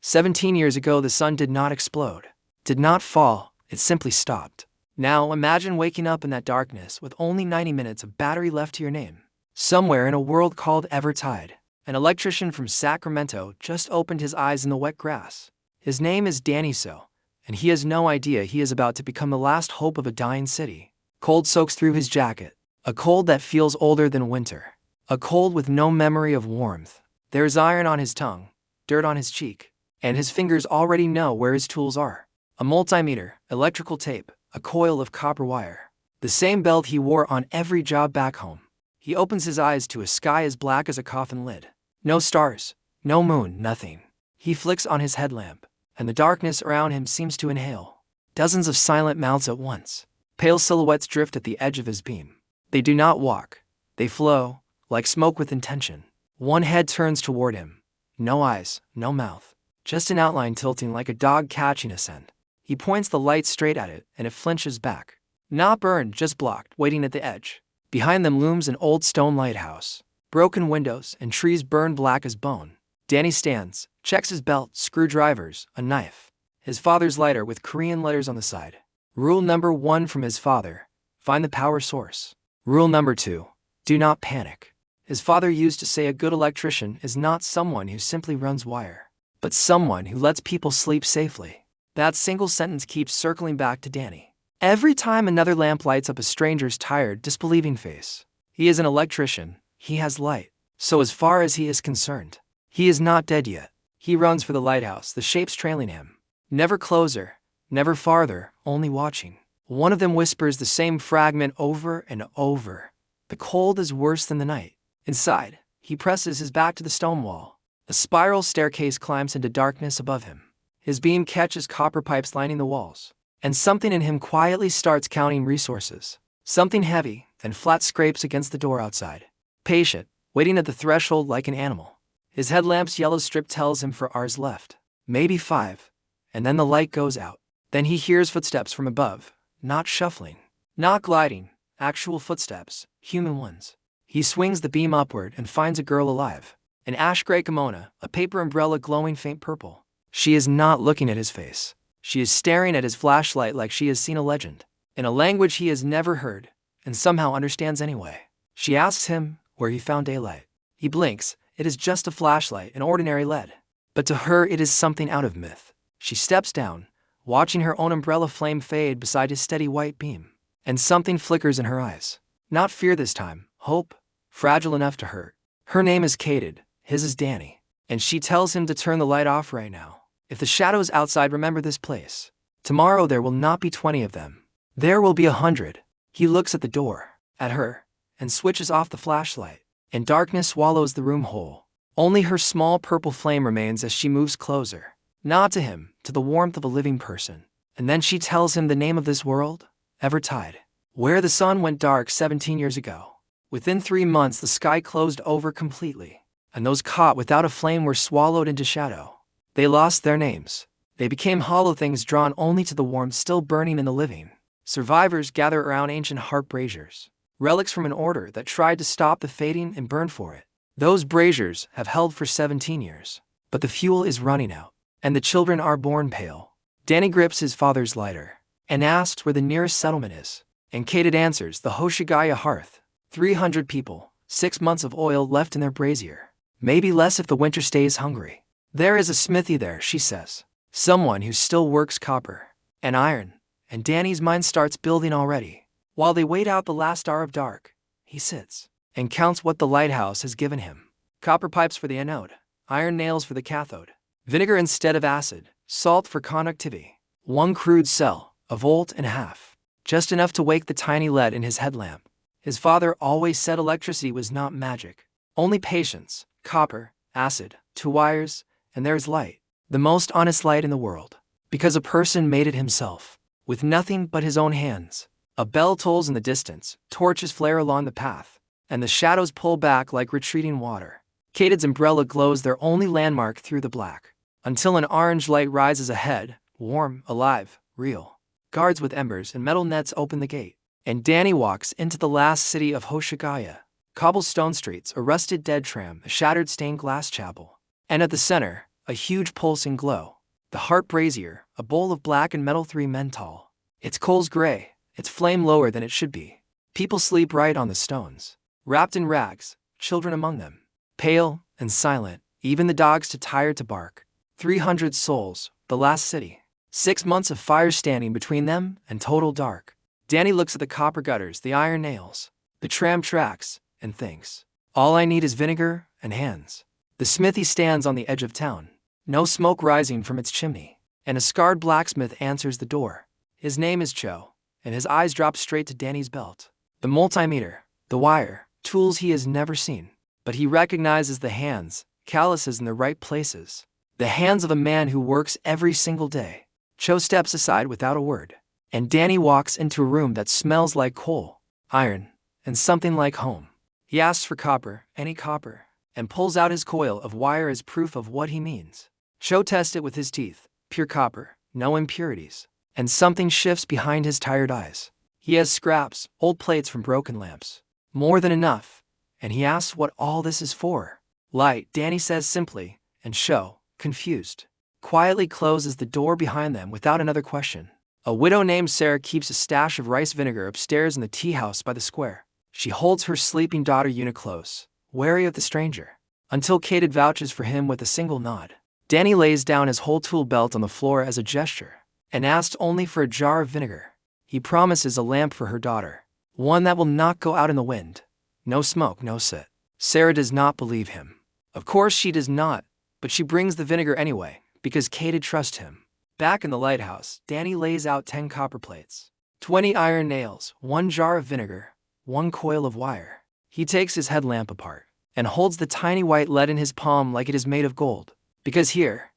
17 years ago, the sun did not explode, did not fall, it simply stopped. Now imagine waking up in that darkness with only 90 minutes of battery left to your name. Somewhere in a world called Evertide, an electrician from Sacramento just opened his eyes in the wet grass. His name is Danny So, and he has no idea he is about to become the last hope of a dying city. Cold soaks through his jacket, a cold that feels older than winter, a cold with no memory of warmth. There is iron on his tongue, dirt on his cheek, and his fingers already know where his tools are. A multimeter, electrical tape, a coil of copper wire. The same belt he wore on every job back home. He opens his eyes to a sky as black as a coffin lid. No stars, no moon, nothing. He flicks on his headlamp, and the darkness around him seems to inhale. Dozens of silent mouths at once. Pale silhouettes drift at the edge of his beam. They do not walk. They flow, like smoke with intention. One head turns toward him. No eyes, no mouth. Just an outline tilting like a dog catching a scent. He points the light straight at it, and it flinches back. Not burned, just blocked, waiting at the edge. Behind them looms an old stone lighthouse. Broken windows and trees burned black as bone. Danny stands, checks his belt, screwdrivers, a knife. His father's lighter with Korean letters on the side. Rule number 1 from his father: find the power source. Rule number 2: do not panic. His father used to say a good electrician is not someone who simply runs wire, but someone who lets people sleep safely. That single sentence keeps circling back to Danny. Every time another lamp lights up a stranger's tired, disbelieving face. He is an electrician, he has light. So as far as he is concerned, he is not dead yet. He runs for the lighthouse, the shapes trailing him. Never closer, never farther, only watching. One of them whispers the same fragment over and over. The cold is worse than the night. Inside, he presses his back to the stone wall. A spiral staircase climbs into darkness above him. His beam catches copper pipes lining the walls, and something in him quietly starts counting resources. Something heavy and flat scrapes against the door outside. Patient, waiting at the threshold like an animal. His headlamp's yellow strip tells him 4 hours left, maybe 5, and then the light goes out. Then he hears footsteps from above, not shuffling, not gliding, actual footsteps, human ones. He swings the beam upward and finds a girl alive. An ash-gray kimono, a paper umbrella glowing faint purple. She is not looking at his face. She is staring at his flashlight like she has seen a legend, in a language he has never heard, and somehow understands anyway. She asks him where he found daylight. He blinks. It is just a flashlight, an ordinary LED. But to her it is something out of myth. She steps down, watching her own umbrella flame fade beside his steady white beam. And something flickers in her eyes. Not fear this time, hope, fragile enough to hurt. Her name is Kated, his is Danny. And she tells him to turn the light off right now. If the shadows outside remember this place, tomorrow there will not be 20 of them. There will be 100. He looks at the door, at her, and switches off the flashlight. And darkness swallows the room whole. Only her small purple flame remains as she moves closer. Not to him, to the warmth of a living person. And then she tells him the name of this world: Evertide. Where the sun went dark 17 years ago. Within 3 months the sky closed over completely, and those caught without a flame were swallowed into shadow. They lost their names. They became hollow things drawn only to the warmth still burning in the living. Survivors gather around ancient harp braziers, relics from an order that tried to stop the fading and burned for it. Those braziers have held for 17 years, but the fuel is running out, and the children are born pale. Danny grips his father's lighter, and asks where the nearest settlement is. And Kated answers, the Hoshigaya hearth. 300 people, 6 months of oil left in their brazier. Maybe less if the winter stays hungry. There is a smithy there, she says. Someone who still works copper and iron, and Danny's mind starts building already. While they wait out the last hour of dark, he sits and counts what the lighthouse has given him. Copper pipes for the anode, iron nails for the cathode, vinegar instead of acid, salt for conductivity. 1 crude cell, a volt and a half, just enough to wake the tiny lead in his headlamp. His father always said electricity was not magic, only patience, copper, acid, 2 wires, and there's light, the most honest light in the world, because a person made it himself, with nothing but his own hands. A bell tolls in the distance, torches flare along the path, and the shadows pull back like retreating water. Kated's umbrella glows their only landmark through the black, until an orange light rises ahead, warm, alive, real. Guards with embers and metal nets open the gate, and Danny walks into the last city of Hoshigaya. Cobblestone streets, a rusted dead tram, a shattered stained glass chapel. And at the center, a huge pulsing glow. The heart brazier, a bowl of black and metal 3 men tall. Its coals gray, its flame lower than it should be. People sleep right on the stones, wrapped in rags, children among them. Pale and silent, even the dogs too tired to bark. 300 souls, the last city. 6 months of fire standing between them and total dark. Danny looks at the copper gutters, the iron nails, the tram tracks, and thinks, all I need is vinegar and hands. The smithy stands on the edge of town, no smoke rising from its chimney, and a scarred blacksmith answers the door. His name is Cho, and his eyes drop straight to Danny's belt. The multimeter, the wire, tools he has never seen. But he recognizes the hands, calluses in the right places. The hands of a man who works every single day. Cho steps aside without a word, and Danny walks into a room that smells like coal, iron, and something like home. He asks for copper, any copper, and pulls out his coil of wire as proof of what he means. Cho tests it with his teeth, pure copper, no impurities, and something shifts behind his tired eyes. He has scraps, old plates from broken lamps. More than enough, and he asks what all this is for. Light, Danny says simply, and Cho, confused, quietly closes the door behind them without another question. A widow named Sarah keeps a stash of rice vinegar upstairs in the tea house by the square. She holds her sleeping daughter Una close, wary of the stranger, until Kate vouches for him with a single nod. Danny lays down his whole tool belt on the floor as a gesture, and asks only for a jar of vinegar. He promises a lamp for her daughter, one that will not go out in the wind. No smoke, no soot. Sarah does not believe him. Of course she does not, but she brings the vinegar anyway, because Kate trusts him. Back in the lighthouse, Danny lays out 10 copper plates, 20 iron nails, 1 jar of vinegar, 1 coil of wire. He takes his headlamp apart, and holds the tiny white lead in his palm like it is made of gold. Because here,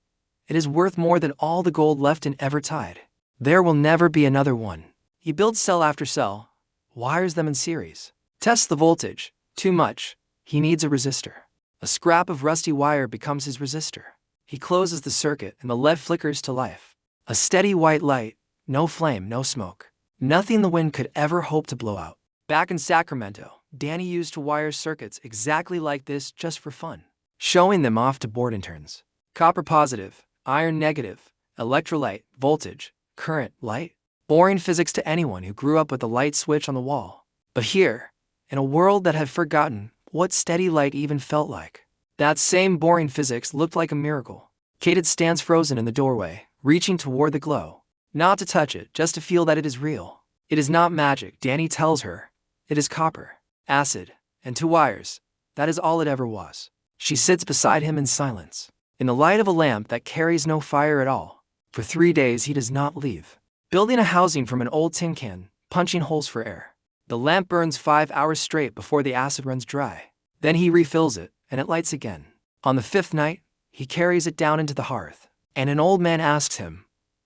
it is worth more than all the gold left in Evertide. There will never be another one. He builds cell after cell, wires them in series, tests the voltage. Too much, he needs a resistor. A scrap of rusty wire becomes his resistor. He closes the circuit and the lead flickers to life. A steady white light, no flame, no smoke. Nothing the wind could ever hope to blow out. Back in Sacramento, Danny used to wire circuits exactly like this just for fun, showing them off to board interns. Copper positive, iron negative, electrolyte, voltage, current, light. Boring physics to anyone who grew up with a light switch on the wall. But here, in a world that had forgotten what steady light even felt like, that same boring physics looked like a miracle. Kate stands frozen in the doorway, reaching toward the glow. Not to touch it, just to feel that it is real. It is not magic, Danny tells her. It is copper, acid, and 2 wires. That is all it ever was. She sits beside him in silence, in the light of a lamp that carries no fire at all. For 3 days he does not leave, building a housing from an old tin can, punching holes for air. The lamp burns 5 hours straight before the acid runs dry. Then he refills it, and it lights again. On the 5th night, he carries it down into the hearth, and an old man asks him,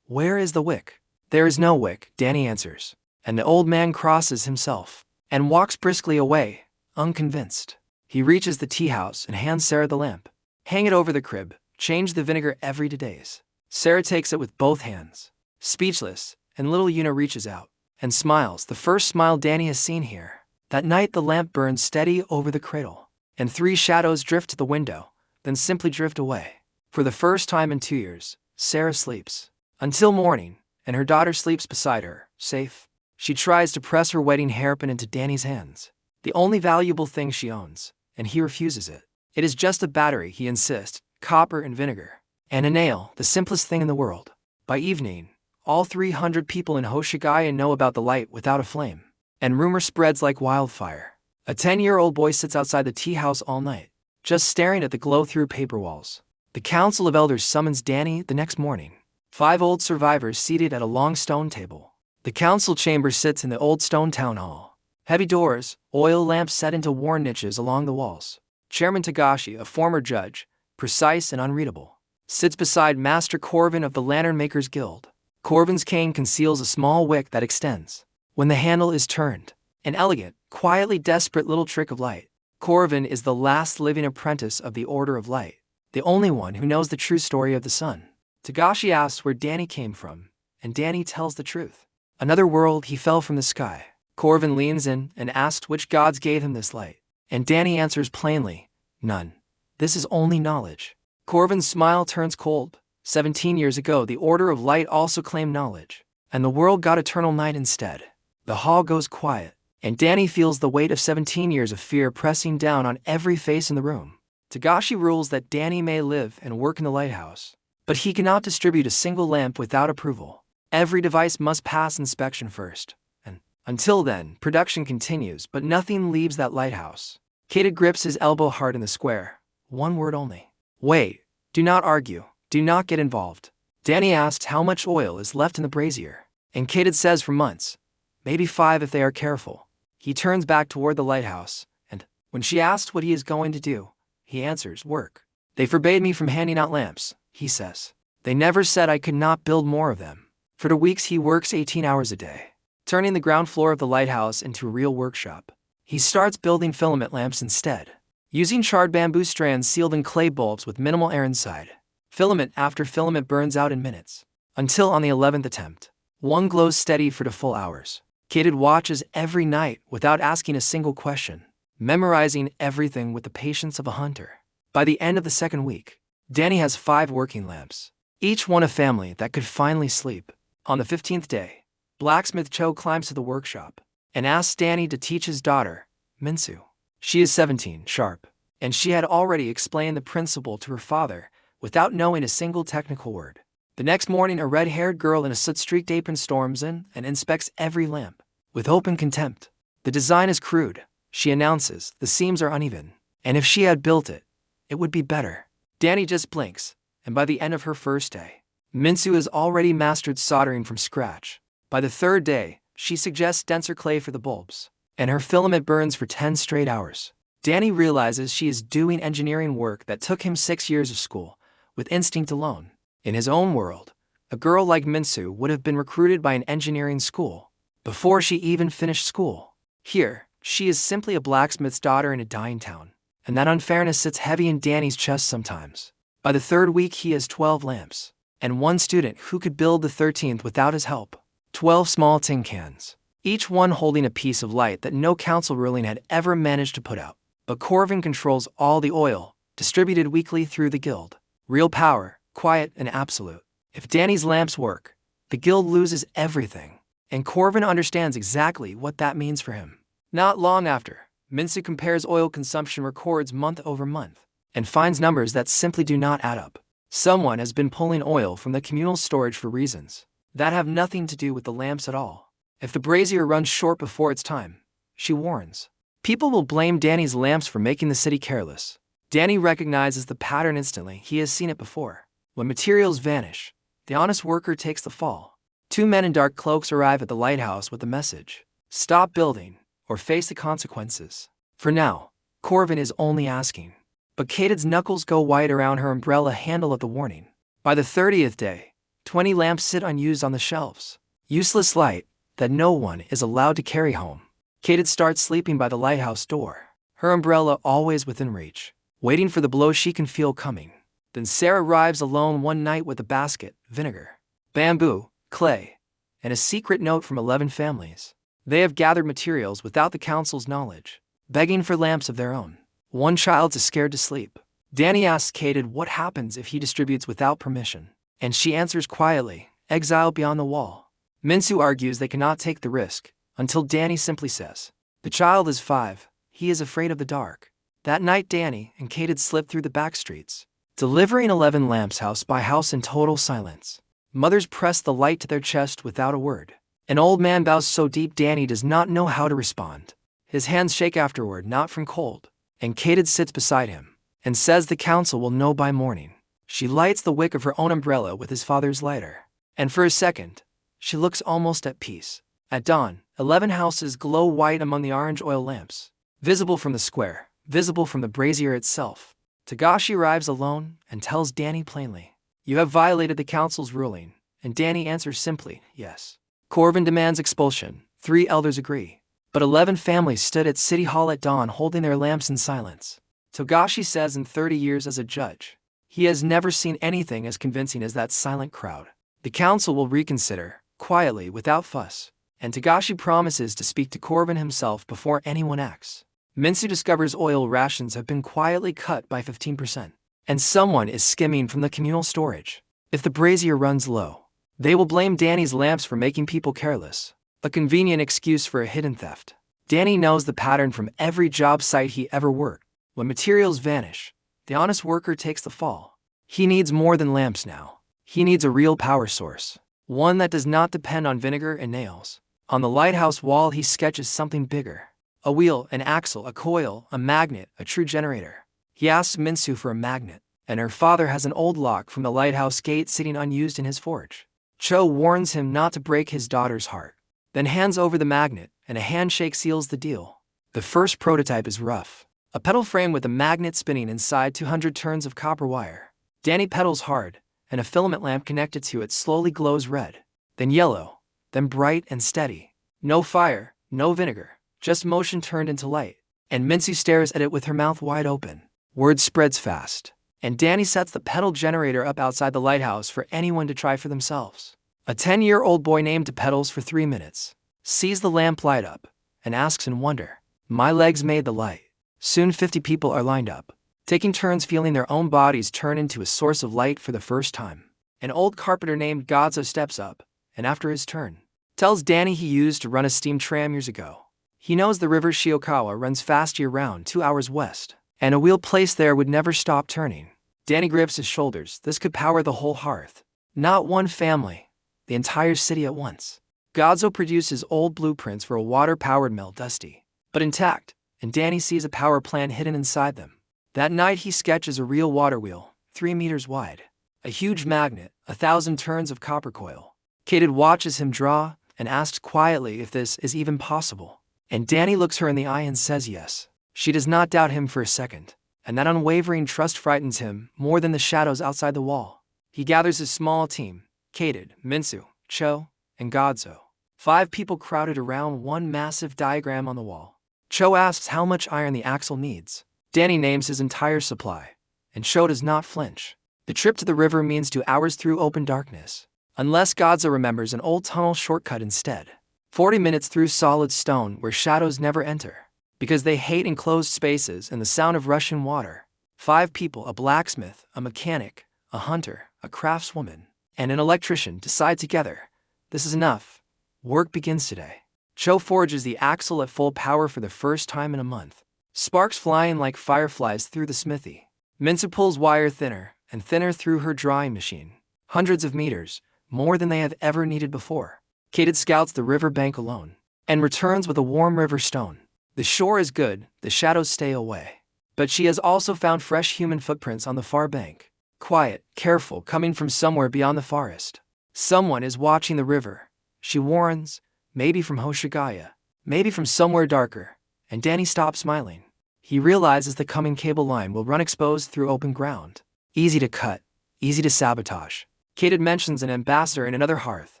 "Where is the wick?" "There is no wick," Danny answers, and the old man crosses himself, and walks briskly away, unconvinced. He reaches the tea house and hands Sarah the lamp. "Hang it over the crib, change the vinegar every 2 days." Sarah takes it with both hands, speechless, and little Una reaches out and smiles, the first smile Danny has seen here. That night the lamp burns steady over the cradle, and 3 shadows drift to the window, then simply drift away. For the first time in 2 years, Sarah sleeps. Until morning, and her daughter sleeps beside her, safe. She tries to press her wedding hairpin into Danny's hands, the only valuable thing she owns, and he refuses it. It is just a battery, he insists, copper and vinegar, and a nail, the simplest thing in the world. By evening, all 300 people in Hoshigaya know about the light without a flame, and rumor spreads like wildfire. A 10-year-old boy sits outside the tea house all night, just staring at the glow through paper walls. The Council of Elders summons Danny the next morning. 5 old survivors seated at a long stone table. The council chamber sits in the old stone town hall. Heavy doors, oil lamps set into worn niches along the walls. Chairman Tagashi, a former judge, precise and unreadable, sits beside Master Corvin of the Lantern Makers Guild. Corvin's cane conceals a small wick that extends when the handle is turned. An elegant, quietly desperate little trick of light. Corvin is the last living apprentice of the Order of Light, the only one who knows the true story of the sun. Tagashi asks where Danny came from, and Danny tells the truth. Another world, he fell from the sky. Corvin leans in and asks which gods gave him this light, and Danny answers plainly, none. This is only knowledge. Corvin's smile turns cold. 17 years ago, the Order of Light also claimed knowledge, and the world got eternal night instead. The hall goes quiet, and Danny feels the weight of 17 years of fear pressing down on every face in the room. Togashi rules that Danny may live and work in the lighthouse, but he cannot distribute a single lamp without approval. Every device must pass inspection first, and until then, production continues, but nothing leaves that lighthouse. Kata grips his elbow hard in the square. One word only. Wait, do not argue, do not get involved. Danny asks how much oil is left in the brazier, and Kata says for months, maybe 5 if they are careful. He turns back toward the lighthouse, and when she asks what he is going to do, he answers, work. They forbade me from handing out lamps, he says. They never said I could not build more of them. For the weeks he works 18 hours a day, turning the ground floor of the lighthouse into a real workshop. He starts building filament lamps instead, using charred bamboo strands sealed in clay bulbs with minimal air inside. Filament after filament burns out in minutes, until on the 11th attempt, one glows steady for the full hours. Kata watches every night without asking a single question, memorizing everything with the patience of a hunter. By the end of the second week, Danny has 5 working lamps, each one a family that could finally sleep. On the 15th day, blacksmith Cho climbs to the workshop and asks Danny to teach his daughter, Minsu. She is 17, sharp, and she had already explained the principle to her father without knowing a single technical word. The next morning, a red-haired girl in a soot-streaked apron storms in and inspects every lamp with open contempt. The design is crude, she announces, the seams are uneven, and if she had built it, it would be better. Danny just blinks, and by the end of her first day, Minsu has already mastered soldering from scratch. By the 3rd day, she suggests denser clay for the bulbs, and her filament burns for 10 straight hours. Danny realizes she is doing engineering work that took him 6 years of school, with instinct alone. In his own world, a girl like Minsu would have been recruited by an engineering school before she even finished school. Here, she is simply a blacksmith's daughter in a dying town, and that unfairness sits heavy in Danny's chest sometimes. By the 3rd week, he has 12 lamps, and one student who could build the 13th without his help. 12 small tin cans, each one holding a piece of light that no council ruling had ever managed to put out. But Corvin controls all the oil, distributed weekly through the guild. Real power, quiet and absolute. If Danny's lamps work, the guild loses everything, and Corvin understands exactly what that means for him. Not long after, Minsu compares oil consumption records month over month, and finds numbers that simply do not add up. Someone has been pulling oil from the communal storage for reasons that have nothing to do with the lamps at all. If the brazier runs short before its time, she warns, people will blame Danny's lamps for making the city careless. Danny recognizes the pattern instantly. He has seen it before. When materials vanish, the honest worker takes the fall. 2 men in dark cloaks arrive at the lighthouse with the message, stop building, or face the consequences. For now, Corvin is only asking. But Kata's knuckles go white around her umbrella handle at the warning. By the 30th day, 20 lamps sit unused on the shelves. Useless light that no one is allowed to carry home. Kata starts sleeping by the lighthouse door, her umbrella always within reach, waiting for the blow she can feel coming. Then Sarah arrives alone one night with a basket, vinegar, bamboo, clay, and a secret note from 11 families. They have gathered materials without the council's knowledge, begging for lamps of their own. One child is scared to sleep. Danny asks Kata what happens if he distributes without permission, and she answers quietly, exile beyond the wall. Minsu argues they cannot take the risk, until Danny simply says, the child is 5, he is afraid of the dark. That night Danny and Kata slip through the back streets, delivering 11 lamps house by house in total silence. Mothers press the light to their chest without a word. An old man bows so deep Danny does not know how to respond. His hands shake afterward, not from cold, and Kata sits beside him, and says the council will know by morning. She lights the wick of her own umbrella with his father's lighter, and for a second, she looks almost at peace. At dawn, 11 houses glow white among the orange oil lamps, visible from the square, visible from the brazier itself. Togashi arrives alone and tells Danny plainly, you have violated the council's ruling, and Danny answers simply, yes. Corvin demands expulsion. 3 elders agree, but 11 families stood at City Hall at dawn holding their lamps in silence. Togashi says in 30 years as a judge, he has never seen anything as convincing as that silent crowd. The council will reconsider, quietly, without fuss, and Togashi promises to speak to Corvin himself before anyone acts. Minsu discovers oil rations have been quietly cut by 15%. and someone is skimming from the communal storage. If the brazier runs low, they will blame Danny's lamps for making people careless. A convenient excuse for a hidden theft. Danny knows the pattern from every job site he ever worked. When materials vanish, the honest worker takes the fall. He needs more than lamps now. He needs a real power source. One that does not depend on vinegar and nails. On the lighthouse wall he sketches something bigger. A wheel, an axle, a coil, a magnet, a true generator. He asks Minsu for a magnet, and her father has an old lock from the lighthouse gate sitting unused in his forge. Cho warns him not to break his daughter's heart, then hands over the magnet, and a handshake seals the deal. The first prototype is rough. A pedal frame with a magnet spinning inside 200 turns of copper wire. Danny pedals hard, and a filament lamp connected to it slowly glows red, then yellow, then bright and steady. No fire, no vinegar, just motion turned into light. And Minsu stares at it with her mouth wide open. Word spreads fast, and Danny sets the pedal generator up outside the lighthouse for anyone to try for themselves. A 10-year-old boy named to pedals for 3 minutes, sees the lamp light up, and asks in wonder, "My legs made the light." Soon 50 people are lined up, taking turns feeling their own bodies turn into a source of light for the first time. An old carpenter named Godzo steps up, and after his turn, tells Danny he used to run a steam tram years ago. He knows the river Shiokawa runs fast year-round 2 hours west, and a wheel placed there would never stop turning. Danny grips his shoulders. This could power the whole hearth. Not one family, the entire city at once. Godzo produces old blueprints for a water-powered mill, dusty, but intact, and Danny sees a power plant hidden inside them. That night he sketches a real water wheel, 3 meters wide. A huge magnet, 1,000 turns of copper coil. Kated watches him draw, and asks quietly if this is even possible. And Danny looks her in the eye and says yes. She does not doubt him for a second, and that unwavering trust frightens him more than the shadows outside the wall. He gathers his small team, Kated, Minsu, Cho, and Godzo. 5 people crowded around one massive diagram on the wall. Cho asks how much iron the axle needs. Danny names his entire supply, and Cho does not flinch. The trip to the river means 2 hours through open darkness, unless Godzo remembers an old tunnel shortcut instead. 40 minutes through solid stone where shadows never enter, because they hate enclosed spaces and the sound of rushing water. 5 people, a blacksmith, a mechanic, a hunter, a craftswoman, and an electrician, decide together, this is enough. Work begins today. Cho forges the axle at full power for the first time in a month. Sparks flying like fireflies through the smithy. Minsu pulls wire thinner and thinner through her drawing machine. Hundreds of meters, more than they have ever needed before. Kated scouts the river bank alone, and returns with a warm river stone. The shore is good, the shadows stay away. But she has also found fresh human footprints on the far bank. Quiet, careful, coming from somewhere beyond the forest. Someone is watching the river, she warns, maybe from Hoshigaya, maybe from somewhere darker, and Danny stops smiling. He realizes the coming cable line will run exposed through open ground. Easy to cut, easy to sabotage. Kated mentions an ambassador in another hearth,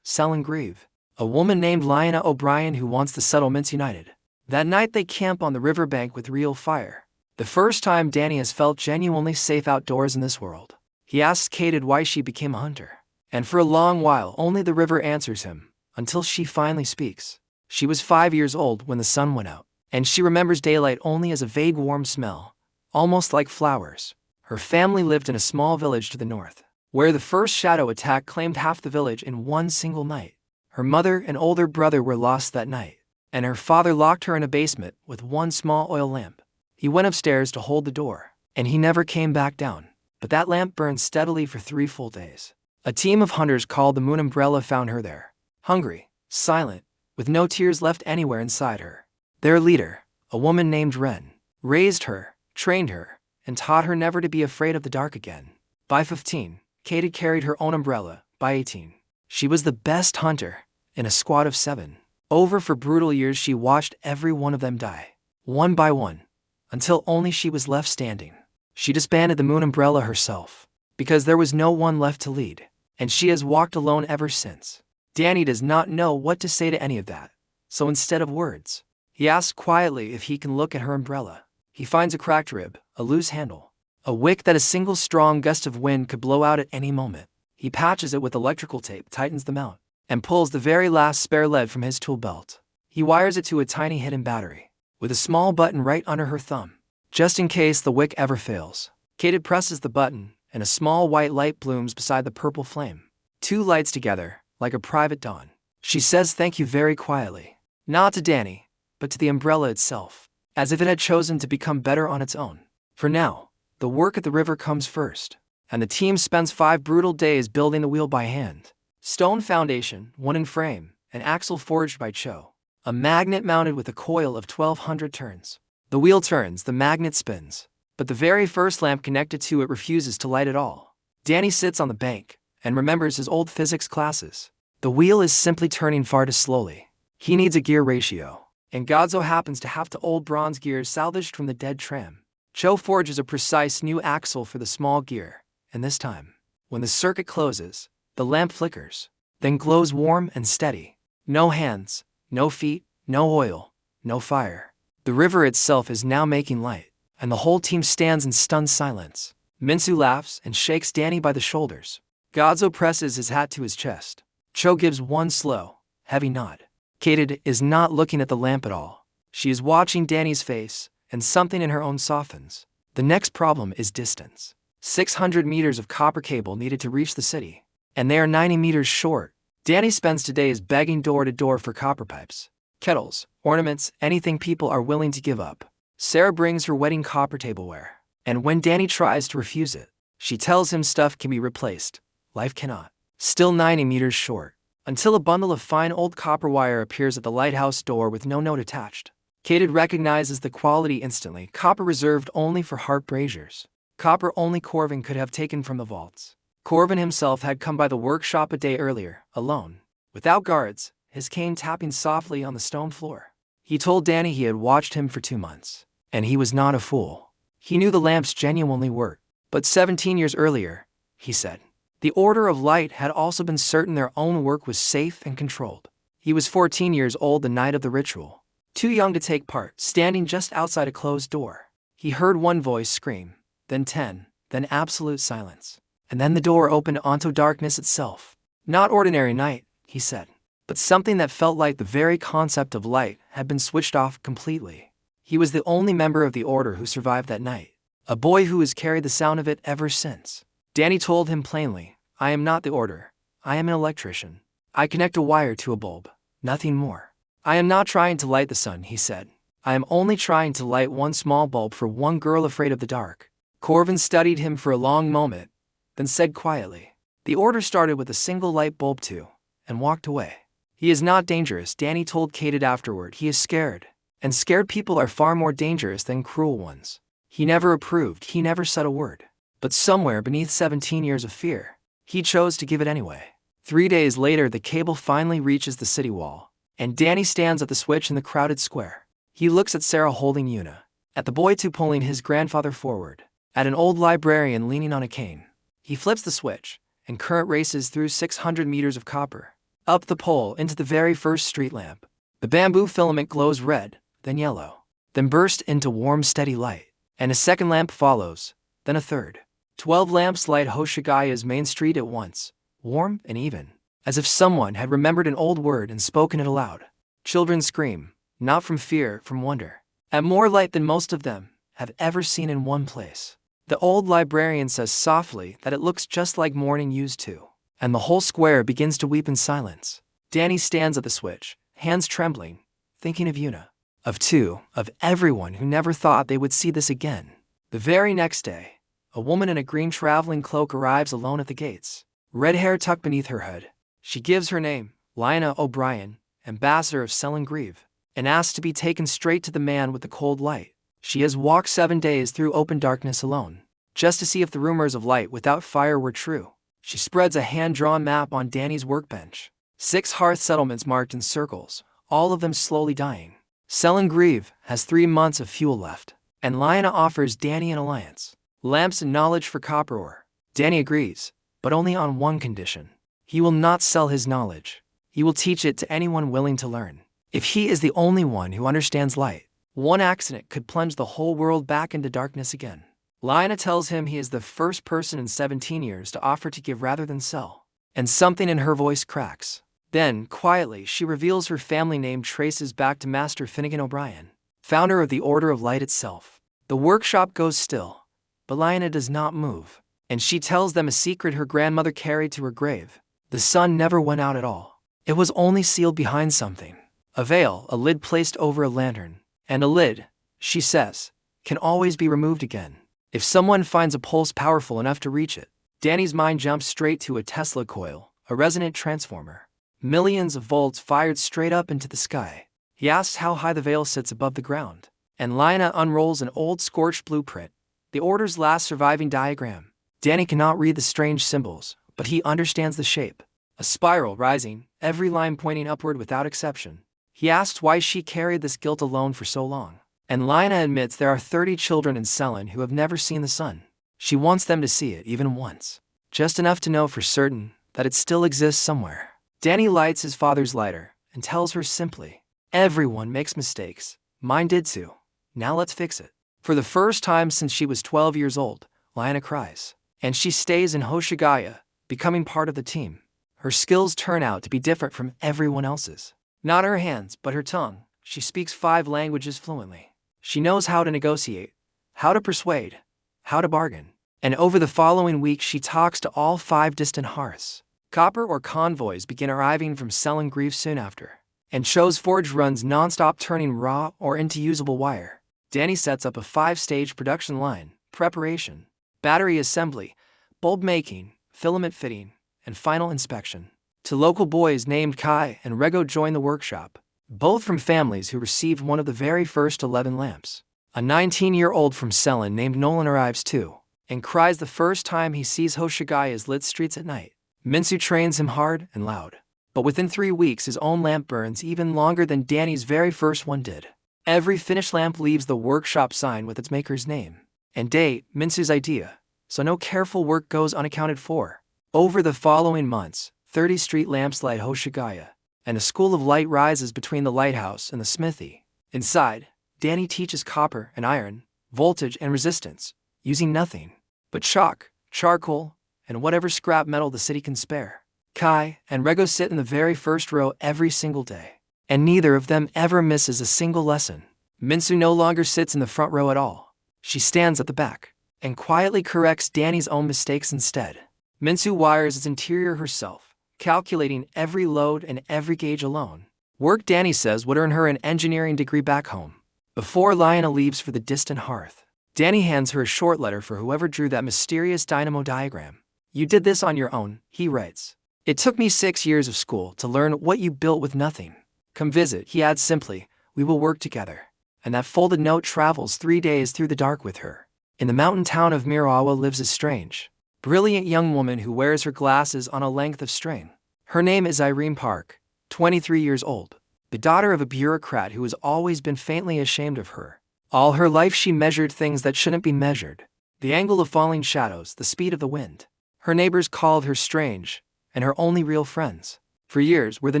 Selin Grieve, a woman named Lyanna O'Brien who wants the settlements united. That night they camp on the riverbank with real fire. The first time Danny has felt genuinely safe outdoors in this world. He asks Kated why she became a hunter, and for a long while only the river answers him, until she finally speaks. She was 5 years old when the sun went out, and she remembers daylight only as a vague warm smell, almost like flowers. Her family lived in a small village to the north, where the first shadow attack claimed half the village in one single night. Her mother and older brother were lost that night, and her father locked her in a basement with one small oil lamp. He went upstairs to hold the door, and he never came back down. But that lamp burned steadily for 3 full days. A team of hunters called the Moon Umbrella found her there, hungry, silent, with no tears left anywhere inside her. Their leader, a woman named Ren, raised her, trained her, and taught her never to be afraid of the dark again. By 15, Katie carried her own umbrella. By 18, she was the best hunter in a squad of 7. Over for brutal years she watched every one of them die, one by one, until only she was left standing. She disbanded the Moon Umbrella herself, because there was no one left to lead, and she has walked alone ever since. Danny does not know what to say to any of that, so instead of words, he asks quietly if he can look at her umbrella. He finds a cracked rib, a loose handle, a wick that a single strong gust of wind could blow out at any moment. He patches it with electrical tape, tightens the mount, and pulls the very last spare lead from his tool belt. He wires it to a tiny hidden battery, with a small button right under her thumb, just in case the wick ever fails. Kate presses the button, and a small white light blooms beside the purple flame. Two lights together, like a private dawn. She says thank you very quietly. Not to Danny, but to the umbrella itself, as if it had chosen to become better on its own. For now, the work at the river comes first, and the team spends 5 brutal days building the wheel by hand. Stone foundation, wooden frame, an axle forged by Cho. A magnet mounted with a coil of 1200 turns. The wheel turns, the magnet spins, but the very first lamp connected to it refuses to light at all. Danny sits on the bank and remembers his old physics classes. The wheel is simply turning far too slowly. He needs a gear ratio, and Godzo happens to have the old bronze gears salvaged from the dead tram. Cho forges a precise new axle for the small gear, and this time, when the circuit closes, the lamp flickers, then glows warm and steady. No hands, no feet, no oil, no fire. The river itself is now making light, and the whole team stands in stunned silence. Minsu laughs and shakes Danny by the shoulders. Godzo presses his hat to his chest. Cho gives one slow, heavy nod. Kate is not looking at the lamp at all. She is watching Danny's face, and something in her own softens. The next problem is distance. 600 meters of copper cable needed to reach the city, and they are 90 meters short. Danny spends days begging door to door for copper pipes, kettles, ornaments, anything people are willing to give up. Sarah brings her wedding copper tableware, and when Danny tries to refuse it, she tells him stuff can be replaced, life cannot. Still 90 meters short, until a bundle of fine old copper wire appears at the lighthouse door with no note attached. Kate recognizes the quality instantly. Copper reserved only for harp braziers. Copper only Corvin could have taken from the vaults. Corvin himself had come by the workshop a day earlier, alone, without guards, his cane tapping softly on the stone floor. He told Danny he had watched him for 2 months, and he was not a fool. He knew the lamps genuinely worked. But 17 years earlier, he said, the Order of Light had also been certain their own work was safe and controlled. He was 14 years old the night of the ritual, too young to take part, standing just outside a closed door. He heard one voice scream, then 10, then absolute silence. And then the door opened onto darkness itself. Not ordinary night, he said, but something that felt like the very concept of light had been switched off completely. He was the only member of the Order who survived that night, a boy who has carried the sound of it ever since. Danny told him plainly, I am not the Order. I am an electrician. I connect a wire to a bulb, nothing more. I am not trying to light the sun, he said. I am only trying to light one small bulb for one girl afraid of the dark. Corvin studied him for a long moment, then said quietly, the Order started with a single light bulb too, and walked away. He is not dangerous, Danny told Kate afterward. He is scared, and scared people are far more dangerous than cruel ones. He never approved, he never said a word. But somewhere beneath 17 years of fear, he chose to give it anyway. 3 days later, the cable finally reaches the city wall, and Danny stands at the switch in the crowded square. He looks at Sarah holding Yuna, at the boy too pulling his grandfather forward, at an old librarian leaning on a cane. He flips the switch, and current races through 600 meters of copper, up the pole into the very first street lamp. The bamboo filament glows red, then yellow, then bursts into warm steady light, and a second lamp follows, then a third. 12 lamps light Hoshiguya's main street at once, warm and even, as if someone had remembered an old word and spoken it aloud. Children scream, not from fear, from wonder, at more light than most of them have ever seen in one place. The old librarian says softly that it looks just like morning used to, and the whole square begins to weep in silence. Danny stands at the switch, hands trembling, thinking of Yuna, of everyone who never thought they would see this again. The very next day, a woman in a green traveling cloak arrives alone at the gates, red hair tucked beneath her hood. She gives her name, Lina O'Brien, ambassador of Selengrive, and asks to be taken straight to the man with the cold light. She has walked 7 days through open darkness alone, just to see if the rumors of light without fire were true. She spreads a hand-drawn map on Danny's workbench. 6 hearth settlements marked in circles, all of them slowly dying. Selengrive has 3 months of fuel left, and Lina offers Danny an alliance. Lamps and knowledge for copper ore. Danny agrees, but only on one condition. He will not sell his knowledge. He will teach it to anyone willing to learn. If he is the only one who understands light, one accident could plunge the whole world back into darkness again. Lina tells him he is the first person in 17 years to offer to give rather than sell. And something in her voice cracks. Then, quietly, she reveals her family name traces back to Master Finnegan O'Brien, founder of the Order of Light itself. The workshop goes still, but Lina does not move, and she tells them a secret her grandmother carried to her grave. The sun never went out at all. It was only sealed behind something. A veil, a lid placed over a lantern. And a lid, she says, can always be removed again if someone finds a pulse powerful enough to reach it. Danny's mind jumps straight to a Tesla coil, a resonant transformer. Millions of volts fired straight up into the sky. He asks how high the veil sits above the ground, and Lina unrolls an old scorched blueprint, the Order's last surviving diagram. Danny cannot read the strange symbols, but he understands the shape. A spiral rising, every line pointing upward without exception. He asks why she carried this guilt alone for so long. And Lina admits there are 30 children in Selen who have never seen the sun. She wants them to see it even once. Just enough to know for certain that it still exists somewhere. Danny lights his father's lighter and tells her simply, "Everyone makes mistakes. Mine did too. Now let's fix it." For the first time since she was 12 years old, Lina cries. And she stays in Hoshigaya, becoming part of the team. Her skills turn out to be different from everyone else's. Not her hands, but her tongue. She speaks 5 languages fluently. She knows how to negotiate, how to persuade, how to bargain. And over the following week she talks to all 5 distant hearths. Copper or convoys begin arriving from Selen Grief soon after. And Cho's forge runs non-stop, turning raw or into usable wire. Danny sets up a 5-stage production line: preparation, battery assembly, bulb making, filament fitting, and final inspection. 2 local boys named Kai and Rego join the workshop, both from families who received one of the very first 11 lamps. A 19-year-old from Selen named Nolan arrives too, and cries the first time he sees Hoshigaya's lit streets at night. Minsu trains him hard and loud, but within 3 weeks his own lamp burns even longer than Danny's very first one did. Every finished lamp leaves the workshop sign with its maker's name and date, Minsu's idea, so no careful work goes unaccounted for. Over the following months, 30 street lamps light Hoshigaya, and a school of light rises between the lighthouse and the smithy. Inside, Danny teaches copper and iron, voltage and resistance, using nothing but chalk, charcoal, and whatever scrap metal the city can spare. Kai and Rego sit in the very first row every single day, and neither of them ever misses a single lesson. Minsu no longer sits in the front row at all. She stands at the back, and quietly corrects Danny's own mistakes instead. Minsu wires its interior herself, calculating every load and every gauge alone. Work Danny says would earn her an engineering degree back home. Before Lina leaves for the distant hearth, Danny hands her a short letter for whoever drew that mysterious dynamo diagram. "You did this on your own," he writes. "It took me 6 years of school to learn what you built with nothing. Come visit," he adds simply, "we will work together." And that folded note travels 3 days through the dark with her. In the mountain town of Mirawa lives a strange, brilliant young woman who wears her glasses on a length of string. Her name is Irene Park, 23 years old, the daughter of a bureaucrat who has always been faintly ashamed of her. All her life she measured things that shouldn't be measured: the angle of falling shadows, the speed of the wind. Her neighbors called her strange, and her only real friends, for years, were the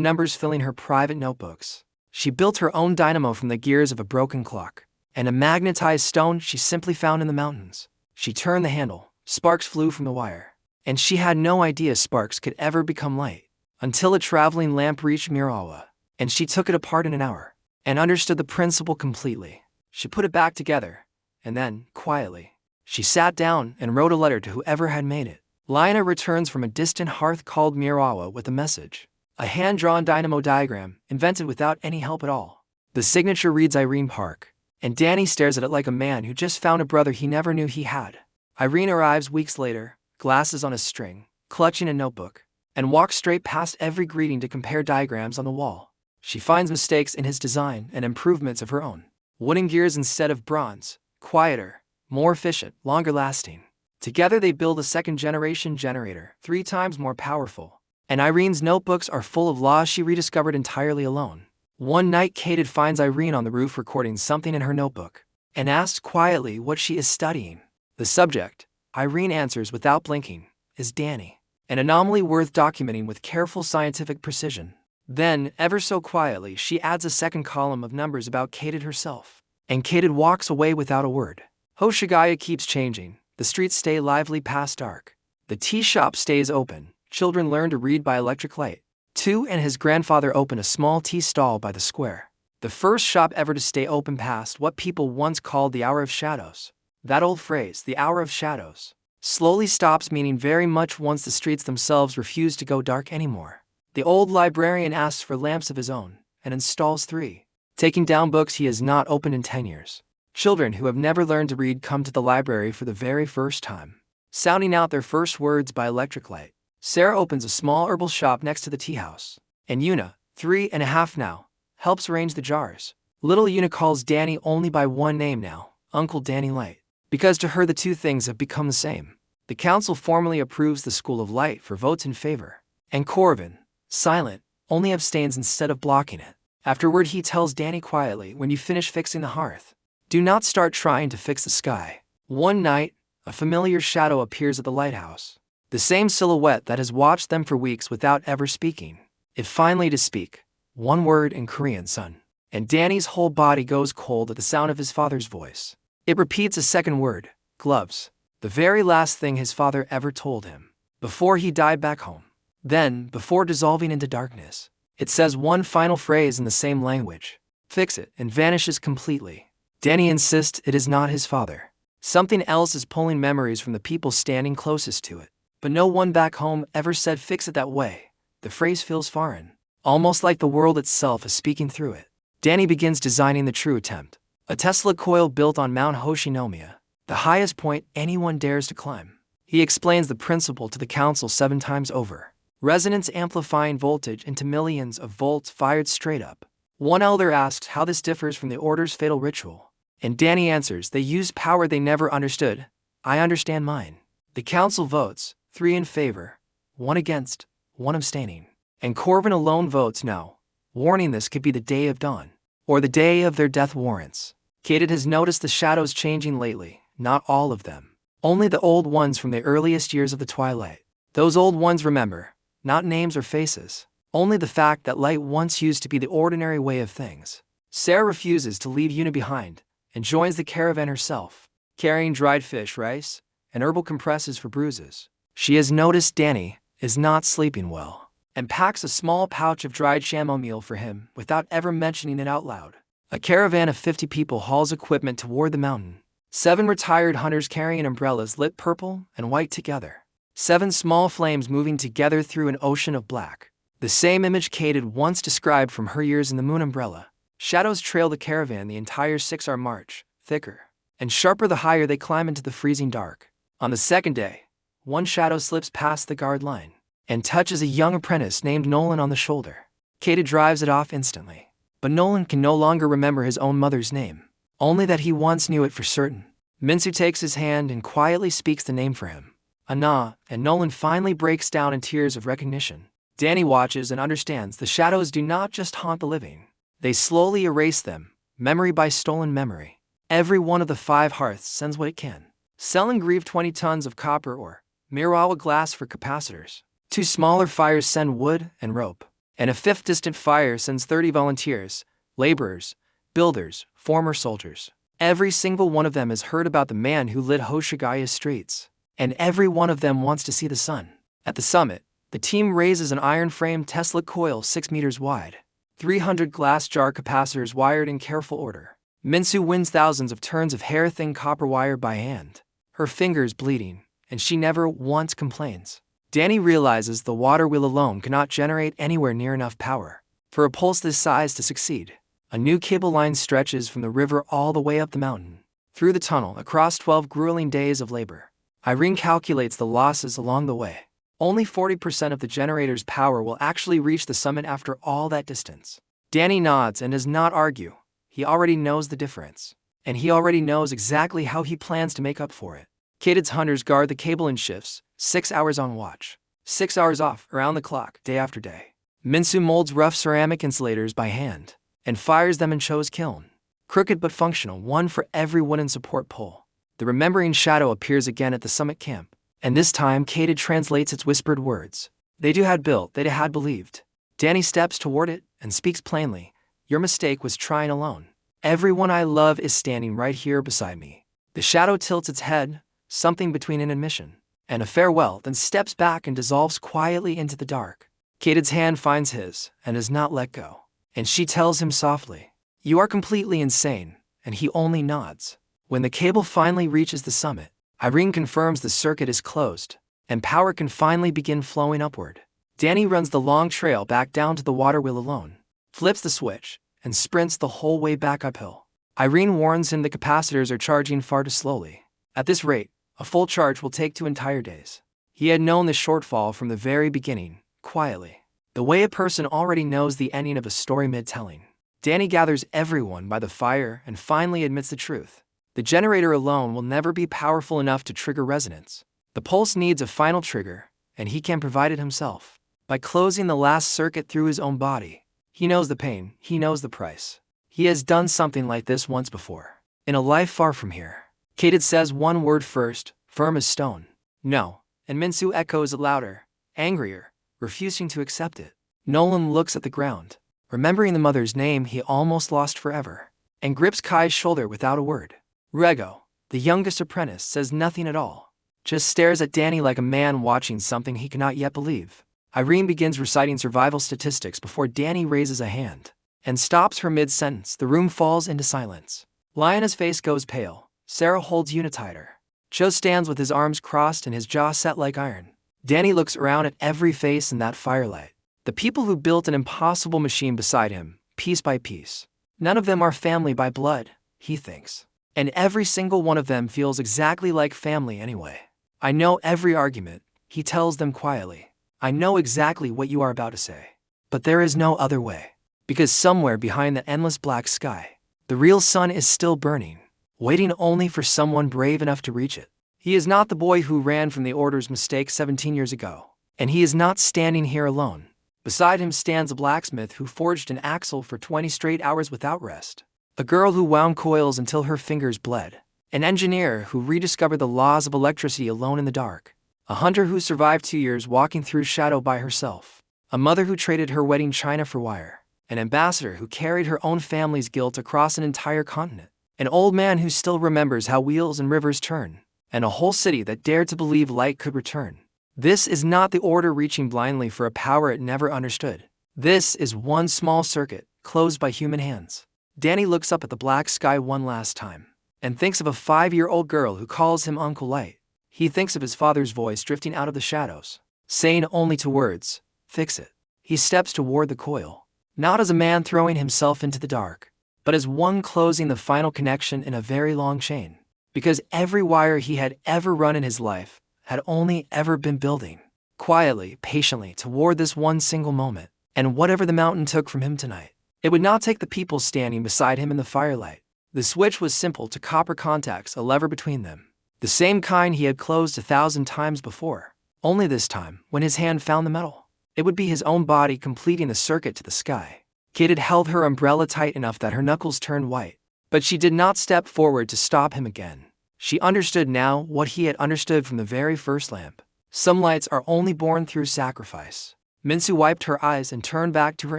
numbers filling her private notebooks. She built her own dynamo from the gears of a broken clock, and a magnetized stone she simply found in the mountains. She turned the handle, sparks flew from the wire, and she had no idea sparks could ever become light, until a traveling lamp reached Mirawa, and she took it apart in an hour, and understood the principle completely. She put it back together, and then, quietly, she sat down and wrote a letter to whoever had made it. Lina returns from a distant hearth called Mirawa with a message. A hand-drawn dynamo diagram, invented without any help at all. The signature reads Irene Park, and Danny stares at it like a man who just found a brother he never knew he had. Irene arrives weeks later, glasses on a string, clutching a notebook, and walks straight past every greeting to compare diagrams on the wall. She finds mistakes in his design and improvements of her own. Wooden gears instead of bronze, quieter, more efficient, longer lasting. Together they build a second-generation generator, 3 times more powerful. And Irene's notebooks are full of laws she rediscovered entirely alone. One night Katid finds Irene on the roof recording something in her notebook, and asks quietly what she is studying. The subject, Irene answers without blinking, is Danny, an anomaly worth documenting with careful scientific precision. Then, ever so quietly, she adds a second column of numbers about Katid herself, and Katid walks away without a word. Hoshigaya keeps changing, the streets stay lively past dark. The tea shop stays open, children learn to read by electric light. Tu and his grandfather open a small tea stall by the square, the first shop ever to stay open past what people once called the Hour of Shadows. That old phrase, the hour of shadows, slowly stops meaning very much once the streets themselves refuse to go dark anymore. The old librarian asks for lamps of his own and installs 3, taking down books he has not opened in 10 years. Children who have never learned to read come to the library for the very first time, sounding out their first words by electric light. Sarah opens a small herbal shop next to the tea house, and Yuna, 3.5 now, helps arrange the jars. Little Yuna calls Danny only by one name now, Uncle Danny Light, because to her the two things have become the same. The council formally approves the School of Light for votes in favor, and Corvin, silent, only abstains instead of blocking it. Afterward he tells Danny quietly, when you finish fixing the hearth, do not start trying to fix the sky. One night, a familiar shadow appears at the lighthouse, the same silhouette that has watched them for weeks without ever speaking. It finally does speak, one word in Korean, son, and Danny's whole body goes cold at the sound of his father's voice. It repeats a second word, gloves, the very last thing his father ever told him, before he died back home. Then, before dissolving into darkness, it says one final phrase in the same language, fix it, and vanishes completely. Danny insists it is not his father. Something else is pulling memories from the people standing closest to it. But no one back home ever said fix it that way. The phrase feels foreign, almost like the world itself is speaking through it. Danny begins designing the true attempt, a Tesla coil built on Mount Hoshinomiya, the highest point anyone dares to climb. He explains the principle to the council 7 times over, resonance amplifying voltage into millions of volts fired straight up. One elder asks how this differs from the Order's fatal ritual, and Danny answers they use power they never understood. I understand mine. The council votes, 3 in favor, 1 against, 1 abstaining, and Corvin alone votes no, warning this could be the day of dawn, or the day of their death warrants. Kadid has noticed the shadows changing lately, not all of them, only the old ones from the earliest years of the twilight. Those old ones remember, not names or faces, only the fact that light once used to be the ordinary way of things. Sarah refuses to leave Yuna behind, and joins the caravan herself, carrying dried fish, rice, and herbal compresses for bruises. She has noticed Danny is not sleeping well, and packs a small pouch of dried chamomile for him without ever mentioning it out loud. A caravan of 50 people hauls equipment toward the mountain. 7 retired hunters carrying umbrellas lit purple and white together. 7 small flames moving together through an ocean of black. The same image Kadid once described from her years in the moon umbrella. Shadows trail the caravan the entire 6-hour march, thicker and sharper the higher they climb into the freezing dark. On the second day, one shadow slips past the guard line and touches a young apprentice named Nolan on the shoulder. Kadid drives it off instantly, but Nolan can no longer remember his own mother's name, only that he once knew it for certain. Minsu takes his hand and quietly speaks the name for him, Anna, and Nolan finally breaks down in tears of recognition. Danny watches and understands the shadows do not just haunt the living. They slowly erase them, memory by stolen memory. Every one of the 5 hearths sends what it can. Selling Grieve 20 tons of copper ore, Mirawa glass for capacitors. 2 smaller fires send wood and rope, and a 5th distant fire sends 30 volunteers, laborers, builders, former soldiers. Every single one of them has heard about the man who lit Hoshigaya's streets, and every one of them wants to see the sun. At the summit, the team raises an iron-framed Tesla coil 6 meters wide. 300 glass jar capacitors wired in careful order. Minsu wins thousands of turns of hair-thin copper wire by hand, her fingers bleeding, and she never once complains. Danny realizes the water wheel alone cannot generate anywhere near enough power for a pulse this size to succeed. A new cable line stretches from the river all the way up the mountain, through the tunnel across 12 grueling days of labor. Irene calculates the losses along the way. Only 40% of the generator's power will actually reach the summit after all that distance. Danny nods and does not argue. He already knows the difference, and he already knows exactly how he plans to make up for it. Kadid's hunters guard the cable in shifts, 6 hours on watch, 6 hours off, around the clock, day after day. Minsu molds rough ceramic insulators by hand, and fires them in Cho's kiln. Crooked but functional, one for every wooden support pole. The remembering shadow appears again at the summit camp, and this time Kadid translates its whispered words. They do had built, they had believed. Danny steps toward it and speaks plainly. Your mistake was trying alone. Everyone I love is standing right here beside me. The shadow tilts its head, something between an admission and a farewell, then steps back and dissolves quietly into the dark. Kadid's hand finds his and does not let go, and she tells him softly, you are completely insane, and he only nods. When the cable finally reaches the summit, Irene confirms the circuit is closed, and power can finally begin flowing upward. Danny runs the long trail back down to the water wheel alone, flips the switch, and sprints the whole way back uphill. Irene warns him the capacitors are charging far too slowly. At this rate, a full charge will take 2 entire days. He had known the shortfall from the very beginning, quietly, the way a person already knows the ending of a story mid-telling. Danny gathers everyone by the fire and finally admits the truth. The generator alone will never be powerful enough to trigger resonance. The pulse needs a final trigger, and he can provide it himself. By closing the last circuit through his own body, he knows the pain, he knows the price. He has done something like this once before. In a life far from here. Kated says one word first, firm as stone. No, and Minsu echoes it louder, angrier, refusing to accept it. Nolan looks at the ground, remembering the mother's name he almost lost forever, and grips Kai's shoulder without a word. Rego, the youngest apprentice, says nothing at all, just stares at Danny like a man watching something he cannot yet believe. Irene begins reciting survival statistics before Danny raises a hand and stops her mid-sentence. The room falls into silence. Lionna's face goes pale. Sarah holds Una tighter. Cho stands with his arms crossed and his jaw set like iron. Danny looks around at every face in that firelight. The people who built an impossible machine beside him, piece by piece. None of them are family by blood, he thinks. And every single one of them feels exactly like family anyway. I know every argument, he tells them quietly. I know exactly what you are about to say. But there is no other way. Because somewhere behind the endless black sky, the real sun is still burning, waiting only for someone brave enough to reach it. He is not the boy who ran from the Order's mistake 17 years ago. And he is not standing here alone. Beside him stands a blacksmith who forged an axle for 20 straight hours without rest. A girl who wound coils until her fingers bled. An engineer who rediscovered the laws of electricity alone in the dark. A hunter who survived 2 years walking through shadow by herself. A mother who traded her wedding china for wire. An ambassador who carried her own family's guilt across an entire continent. An old man who still remembers how wheels and rivers turn. And a whole city that dared to believe light could return. This is not the Order reaching blindly for a power it never understood. This is one small circuit, closed by human hands. Danny looks up at the black sky one last time, and thinks of a 5-year-old girl who calls him Uncle Light. He thinks of his father's voice drifting out of the shadows, saying only 2 words, fix it. He steps toward the coil, not as a man throwing himself into the dark, but as one closing the final connection in a very long chain. Because every wire he had ever run in his life had only ever been building, quietly, patiently, toward this one single moment. And whatever the mountain took from him tonight, it would not take the people standing beside him in the firelight. The switch was simple to copper contacts, a lever between them. The same kind he had closed 1,000 times before. Only this time, when his hand found the metal, it would be his own body completing the circuit to the sky. Kate had held her umbrella tight enough that her knuckles turned white. But she did not step forward to stop him again. She understood now what he had understood from the very first lamp. Some lights are only born through sacrifice. Minsu wiped her eyes and turned back to her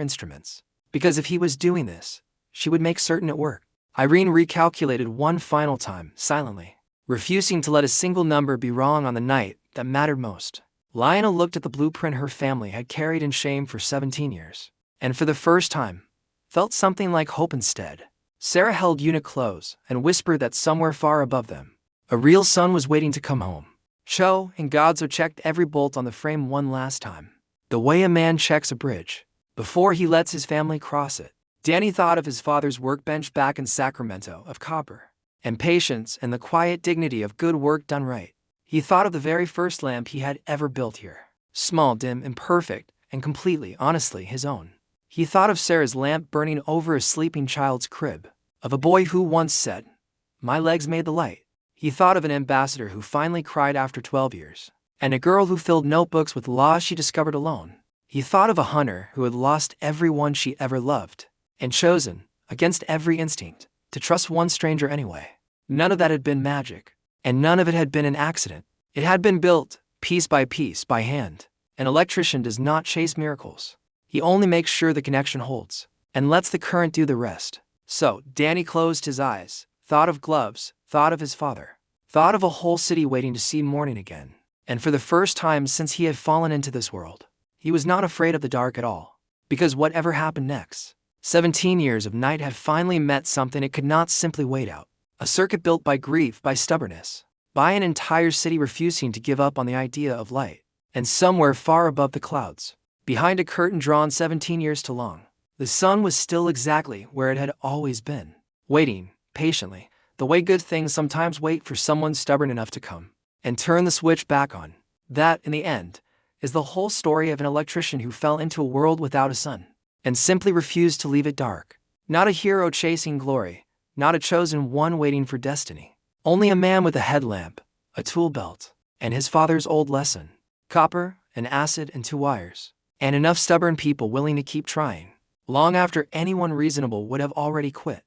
instruments. Because if he was doing this, she would make certain it worked. Irene recalculated one final time, silently, refusing to let a single number be wrong on the night that mattered most. Lionel looked at the blueprint her family had carried in shame for 17 years, and for the first time, felt something like hope instead. Sarah held Una close and whispered that somewhere far above them, a real sun was waiting to come home. Cho and Godzo checked every bolt on the frame one last time, the way a man checks a bridge, before he lets his family cross it. Danny thought of his father's workbench back in Sacramento, of copper, and patience and the quiet dignity of good work done right. He thought of the very first lamp he had ever built here, small, dim, imperfect, and completely, honestly, his own. He thought of Sarah's lamp burning over a sleeping child's crib, of a boy who once said, "My legs made the light." He thought of an ambassador who finally cried after 12 years, and a girl who filled notebooks with laws she discovered alone. He thought of a hunter who had lost everyone she ever loved, and chosen, against every instinct, to trust one stranger anyway. None of that had been magic, and none of it had been an accident. It had been built, piece, by hand. An electrician does not chase miracles. He only makes sure the connection holds, and lets the current do the rest. So, Danny closed his eyes, thought of gloves, thought of his father, thought of a whole city waiting to see morning again. And for the first time since he had fallen into this world, he was not afraid of the dark at all. Because whatever happened next, 17 years of night had finally met something it could not simply wait out. A circuit built by grief, by stubbornness, by an entire city refusing to give up on the idea of light. And somewhere far above the clouds, behind a curtain drawn 17 years too long, the sun was still exactly where it had always been, waiting, patiently, the way good things sometimes wait for someone stubborn enough to come and turn the switch back on. That, in the end, is the whole story of an electrician who fell into a world without a sun and simply refused to leave it dark. Not a hero chasing glory, not a chosen one waiting for destiny. Only a man with a headlamp, a tool belt, and his father's old lesson: copper, an acid, and 2 wires. And enough stubborn people willing to keep trying, long after anyone reasonable would have already quit.